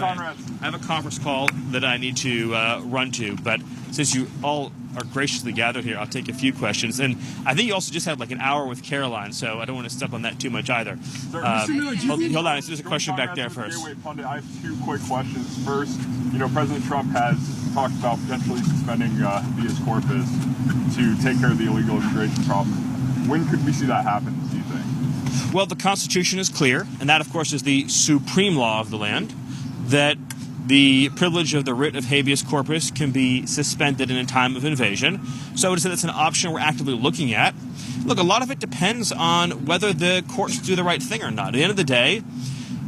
I have a conference call that I need to run to, but since you all are graciously gathered here, I'll take a few questions. And I think you also just had like an hour with Caroline, so I don't want to step on that too much either. Hold on, there's a question back there first. Pundit, I have two quick questions. First, President Trump has talked about potentially suspending habeas corpus to take care of the illegal immigration problem. When could we see that happen, do you think? Well, the Constitution is clear, and that, of course, is the supreme law of the land, that the privilege of the writ of habeas corpus can be suspended in a time of invasion. So I would say that's an option we're actively looking at. Look, a lot of it depends on whether the courts do the right thing or not. At the end of the day,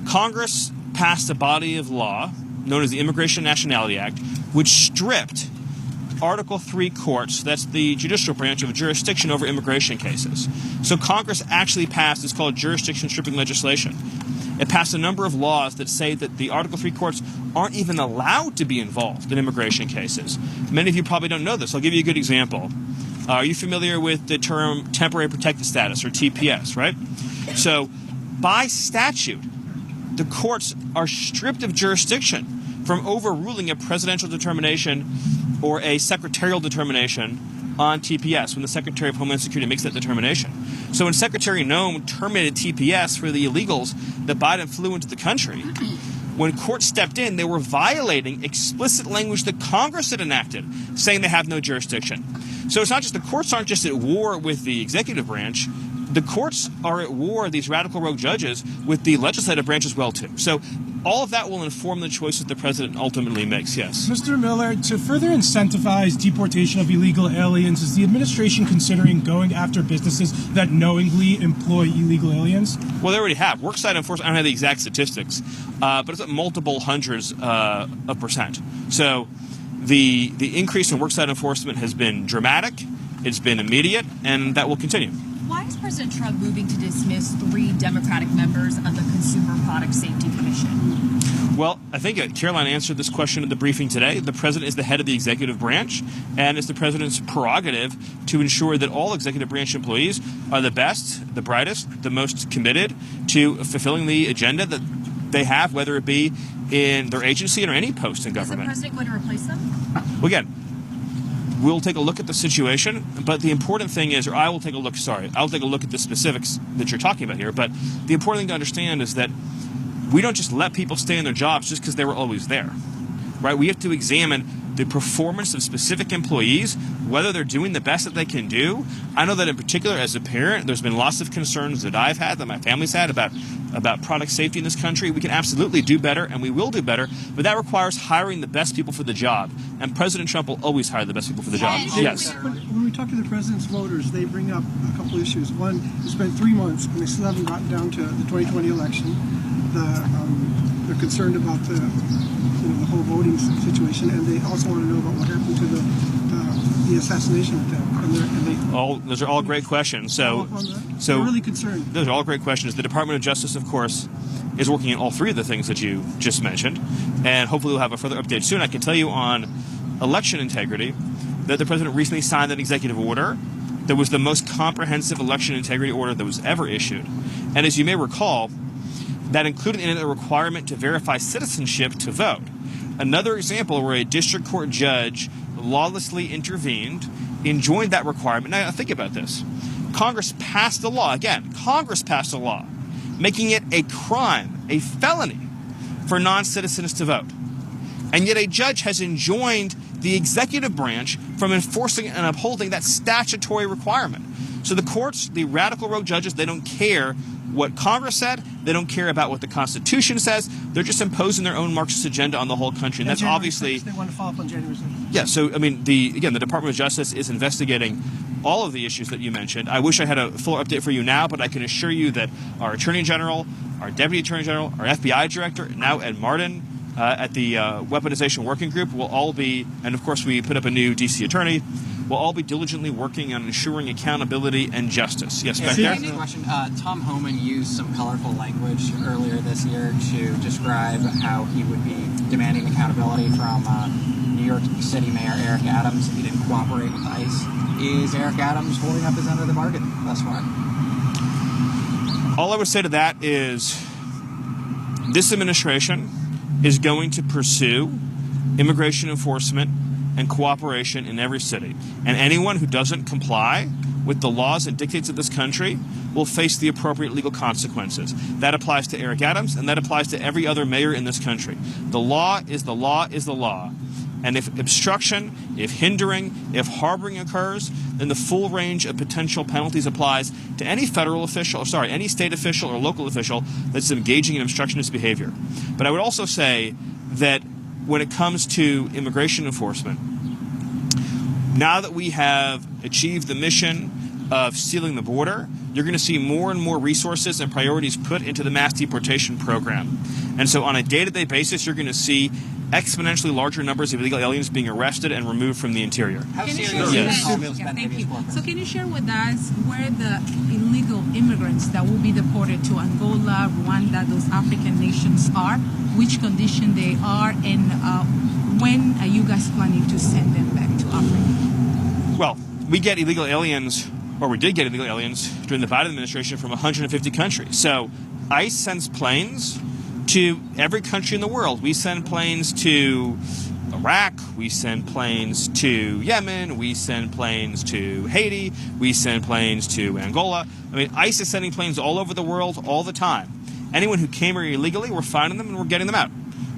Congress passed a body of law known as the Immigration and Nationality Act, which stripped Article III courts, that's the judicial branch, of jurisdiction over immigration cases. So Congress actually passed, it's called jurisdiction stripping legislation. It passed a number of laws that say that the Article III courts aren't even allowed to be involved in immigration cases. Many of you probably don't know this. I'll give you a good example. Are you familiar with the term temporary protected status, or TPS, right? So by statute, the courts are stripped of jurisdiction from overruling a presidential determination or a secretarial determination on TPS when the Secretary of Homeland Security makes that determination. So when Secretary Noem terminated TPS for the illegals that Biden flew into the country, when courts stepped in, they were violating explicit language that Congress had enacted, saying they have no jurisdiction. So it's not just the courts aren't just at war with the executive branch. The courts are at war, these radical rogue judges, with the legislative branch as well, too. So all of that will inform the choices the president ultimately makes, yes. Mr. Miller, to further incentivize deportation of illegal aliens, is the administration considering going after businesses that knowingly employ illegal aliens? Well, they already have. Worksite enforcement, I don't have the exact statistics, but it's at multiple hundreds of percent. So the increase in worksite enforcement has been dramatic, it's been immediate, and that will continue. Why is President Trump moving to dismiss 3 Democratic members of the Consumer Product Safety Commission? Well, I think Caroline answered this question in the briefing today. The president is the head of the executive branch, and it's the president's prerogative to ensure that all executive branch employees are the best, the brightest, the most committed to fulfilling the agenda that they have, whether it be in their agency or any post in government. Is the president going to replace them? Well, again, we'll take a look at the situation, but the important thing is, I'll take a look at the specifics that you're talking about here, but the important thing to understand is that we don't just let people stay in their jobs just because they were always there, right? We have to examine the performance of specific employees, whether they're doing the best that they can do. I know that in particular, as a parent, there's been lots of concerns that I've had, that my family's had about product safety in this country. We can absolutely do better, and we will do better, but that requires hiring the best people for the job. And President Trump will always hire the best people for the job. Yes. When we talk to the president's voters, they bring up a couple issues. One, it's been 3 months, and they still haven't gotten down to the 2020 election. They're concerned about the whole voting situation, and they also want to know about what happened to the assassination attempt. Those are all great questions. So they're really concerned. Those are all great questions. The Department of Justice, of course, is working on all 3 of the things that you just mentioned, and hopefully we'll have a further update soon. I can tell you on election integrity that the president recently signed an executive order that was the most comprehensive election integrity order that was ever issued. And as you may recall, that included in it a requirement to verify citizenship to vote. Another example where a district court judge lawlessly intervened, enjoined that requirement. Now, think about this. Congress passed a law, making it a crime, a felony, for non-citizens to vote. And yet a judge has enjoined the executive branch from enforcing and upholding that statutory requirement. So the courts, the radical rogue judges, they don't care what Congress said. They don't care about what the Constitution says. They're just imposing their own Marxist agenda on the whole country. And that's obviously... They want to follow up on January 6th. Yeah, so, I mean, the Department of Justice is investigating all of the issues that you mentioned. I wish I had a fuller update for you now, but I can assure you that our Attorney General, our Deputy Attorney General, our FBI Director, now Ed Martin, at the Weaponization Working Group will all be, and of course we put up a new D.C. attorney, will all be diligently working on ensuring accountability and justice. Yes, back there? Question. Tom Homan used some colorful language earlier this year to describe how he would be demanding accountability from New York City Mayor Eric Adams if he didn't cooperate with ICE. Is Eric Adams holding up his end of the bargain thus far? All I would say to that is this administration is going to pursue immigration enforcement and cooperation in every city. And anyone who doesn't comply with the laws and dictates of this country will face the appropriate legal consequences. That applies to Eric Adams, and that applies to every other mayor in this country. The law is the law is the law. And if obstruction, if hindering, if harboring occurs, then the full range of potential penalties applies to any federal official, any state official or local official that's engaging in obstructionist behavior. But I would also say that when it comes to immigration enforcement, now that we have achieved the mission of sealing the border, you're going to see more and more resources and priorities put into the mass deportation program. And so on a day-to-day basis, you're going to see exponentially larger numbers of illegal aliens being arrested and removed from the interior. How Can you serious share is with the us- Suspending Thank Habeas you. Corpus? So can you share with us where the illegal immigrants that will be deported to Angola, Rwanda, those African nations are, which condition they are, and when are you guys planning to send them back to Africa? Well, we get illegal aliens, or we did get illegal aliens during the Biden administration from 150 countries. So ICE sends planes to every country in the world. We send planes to Iraq, we send planes to Yemen, we send planes to Haiti, we send planes to Angola. I mean, ICE is sending planes all over the world all the time. Anyone who came here illegally, we're finding them and we're getting them out.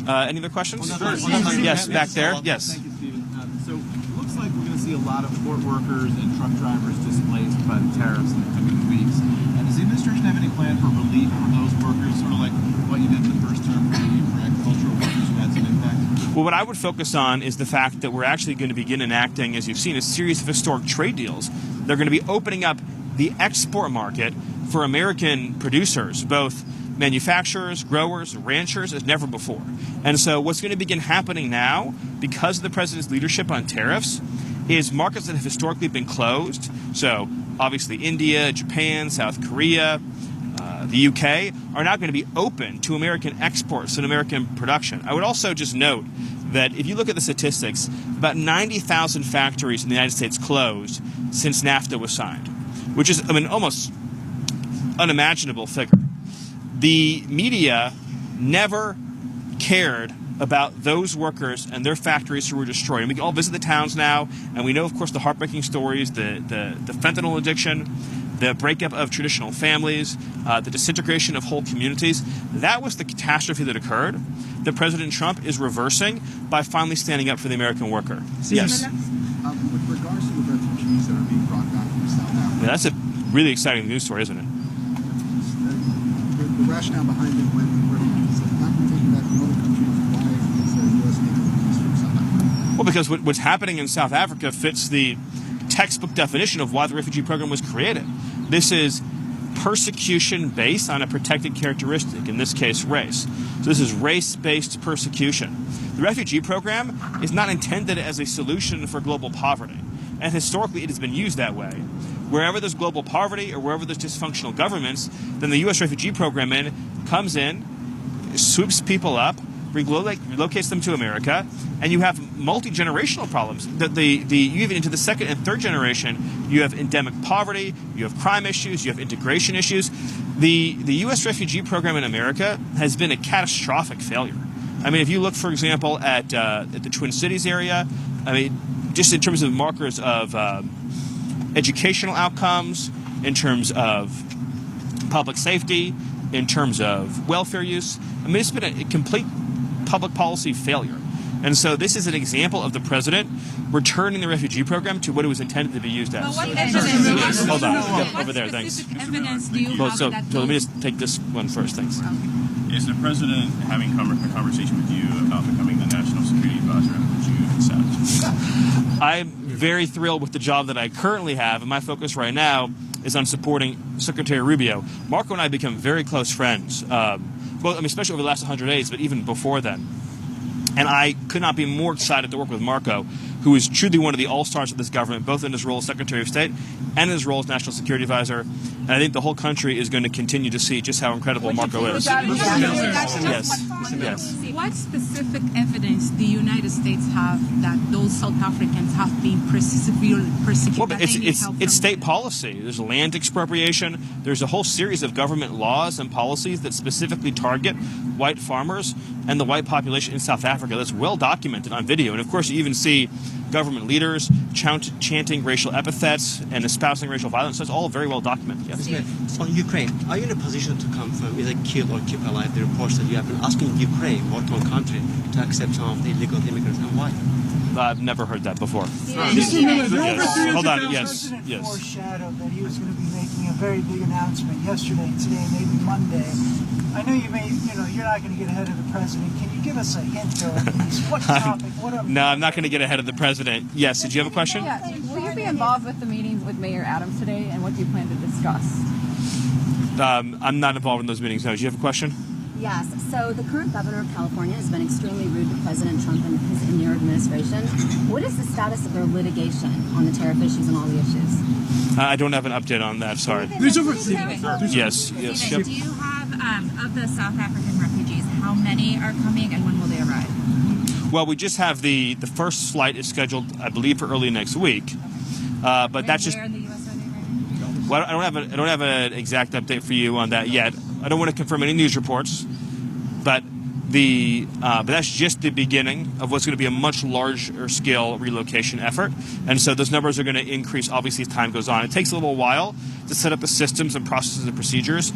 Any other questions? Yes, back there. Yes. Thank you, Stephen. So it looks like we're going to see a lot of port workers and truck drivers displaced by the tariffs in the coming weeks. And does the administration have any plan for relief for those workers, sort of like what you did in the first term for agricultural workers who had some impact? Well, what I would focus on is the fact that we're actually going to begin enacting, as you've seen, a series of historic trade deals. They're going to be opening up the export market for American producers, both manufacturers, growers, ranchers, as never before. And so what's going to begin happening now, because of the president's leadership on tariffs, is markets that have historically been closed. So obviously India, Japan, South Korea, the UK, are now going to be open to American exports and American production. I would also just note that if you look at the statistics, about 90,000 factories in the United States closed since NAFTA was signed, which is, almost unimaginable figure. The media never cared about those workers and their factories who were destroyed. And we can all visit the towns now, and we know, of course, the heartbreaking stories, the fentanyl addiction, the breakup of traditional families, the disintegration of whole communities. That was the catastrophe that occurred that President Trump is reversing by finally standing up for the American worker. Yes. With regards to the refugees that are being brought back from South Africa, Yeah, that's a really exciting news story, isn't it? the rationale behind it when refugees have not been taken back from other countries, why is the U.S. taking refugees from South Africa? Well, because what's happening in South Africa fits the textbook definition of why the refugee program was created. This is persecution based on a protected characteristic, in this case, race. So this is race-based persecution. The refugee program is not intended as a solution for global poverty, and historically it has been used that way. Wherever there's global poverty or wherever there's dysfunctional governments, then the U.S. refugee program comes in, swoops people up, relocates them to America, and you have multi-generational problems. You even into the second and third generation, you have endemic poverty, you have crime issues, you have integration issues. The U.S. refugee program in America has been a catastrophic failure. I mean, if you look, for example, at the Twin Cities area, I mean, just in terms of markers of educational outcomes, in terms of public safety, in terms of welfare use, I mean, it's been a complete public policy failure. And so this is an example of the president returning the refugee program to what it was intended to be used as. What evidence? Hold on. Yep, over there, thanks. Specific evidence do you Well, have so that let me just take this one first, thanks. Is the president having a conversation with you about becoming the national security advisor, and would you accept? I'm very thrilled with the job that I currently have, and my focus right now is on supporting Secretary Rubio. Marco and I become very close friends, especially over the last 100 days, but even before then. And I could not be more excited to work with Marco, who is truly one of the all-stars of this government, both in his role as Secretary of State and in his role as National Security Advisor. And I think the whole country is going to continue to see just how incredible Marco is. Yes. What specific evidence the United States have that those South Africans have been severely persecuted? Well, but it's state policy. There's land expropriation. There's a whole series of government laws and policies that specifically target white farmers and the white population in South Africa. That's well documented on video. And of course, you even see government leaders chanting racial epithets and espousing racial violence. That's all very well documented. Yes. On Ukraine, are you in a position to confirm either kill or keep alive the reports that you have been asking Ukraine, war-torn country, to accept some of the illegal immigrants, and why? I've never heard that before. Mr. Miller, there are over Yes. 300,000 Hold on. Yes. President Yes. foreshadowed that he was going to be making a very big announcement yesterday, today, maybe Monday. I know you're not going to get ahead of the president. Can you give us a hint, though, at least? What topic? No, I'm not going to get ahead of the president. Yes. Did you have a question? Yeah. Will you be involved with the meetings with Mayor Adams today, and what do you plan to discuss? I'm not involved in those meetings. No. Do you have a question? Yes. So the current governor of California has been extremely rude to President Trump and your administration. What is the status of their litigation on the tariff issues and all the issues? I don't have an update on that. Sorry. There's over. Yes. Yes. Stephen, Yep. do you have, of the South African refugees, how many are coming and when will they arrive? Well, we just have the first flight is scheduled, I believe, for early next week. But that's just. Where in the U.S. are they right now? Well, I don't have an exact update for you on that yet. I don't want to confirm any news reports, but that's just the beginning of what's going to be a much larger scale relocation effort. And so those numbers are going to increase, obviously, as time goes on. It takes a little while to set up the systems and processes and procedures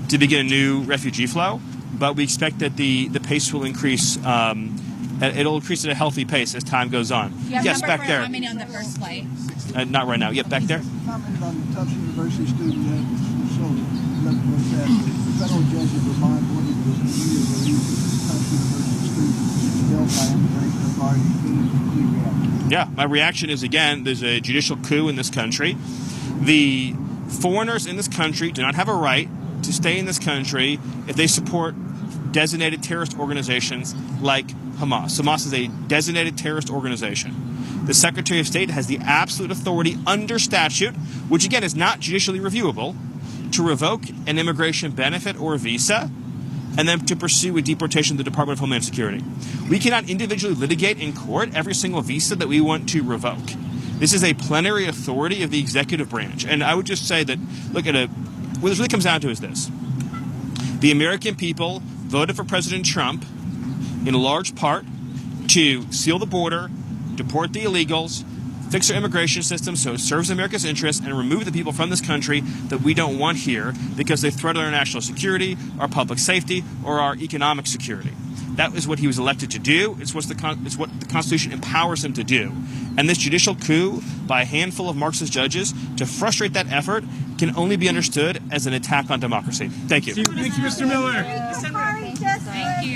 to begin a new refugee flow, but we expect that the pace will increase. It'll increase at a healthy pace as time goes on. Yes, back there. How many on the first flight? Not right now. Yep, back there. Commented on the Tufts University student that the federal judge of Vermont ordered the immediate release of Tufts University students held by immigration authorities. Yeah, my reaction is, again, there's a judicial coup in this country. The foreigners in this country do not have a right to stay in this country if they support designated terrorist organizations like Hamas. Hamas is a designated terrorist organization. The Secretary of State has the absolute authority under statute, which again is not judicially reviewable, to revoke an immigration benefit or visa and then to pursue a deportation to the Department of Homeland Security. We cannot individually litigate in court every single visa that we want to revoke. This is a plenary authority of the executive branch. And I would just say that, what this really comes down to is this. The American people voted for President Trump in large part to seal the border, deport the illegals, fix our immigration system so it serves America's interests, and remove the people from this country that we don't want here because they threaten our national security, our public safety, or our economic security. That is what he was elected to do. It's what the Constitution empowers him to do. And this judicial coup by a handful of Marxist judges to frustrate that effort can only be understood as an attack on democracy. Thank you. Thank you, Mr. Miller. Thank you.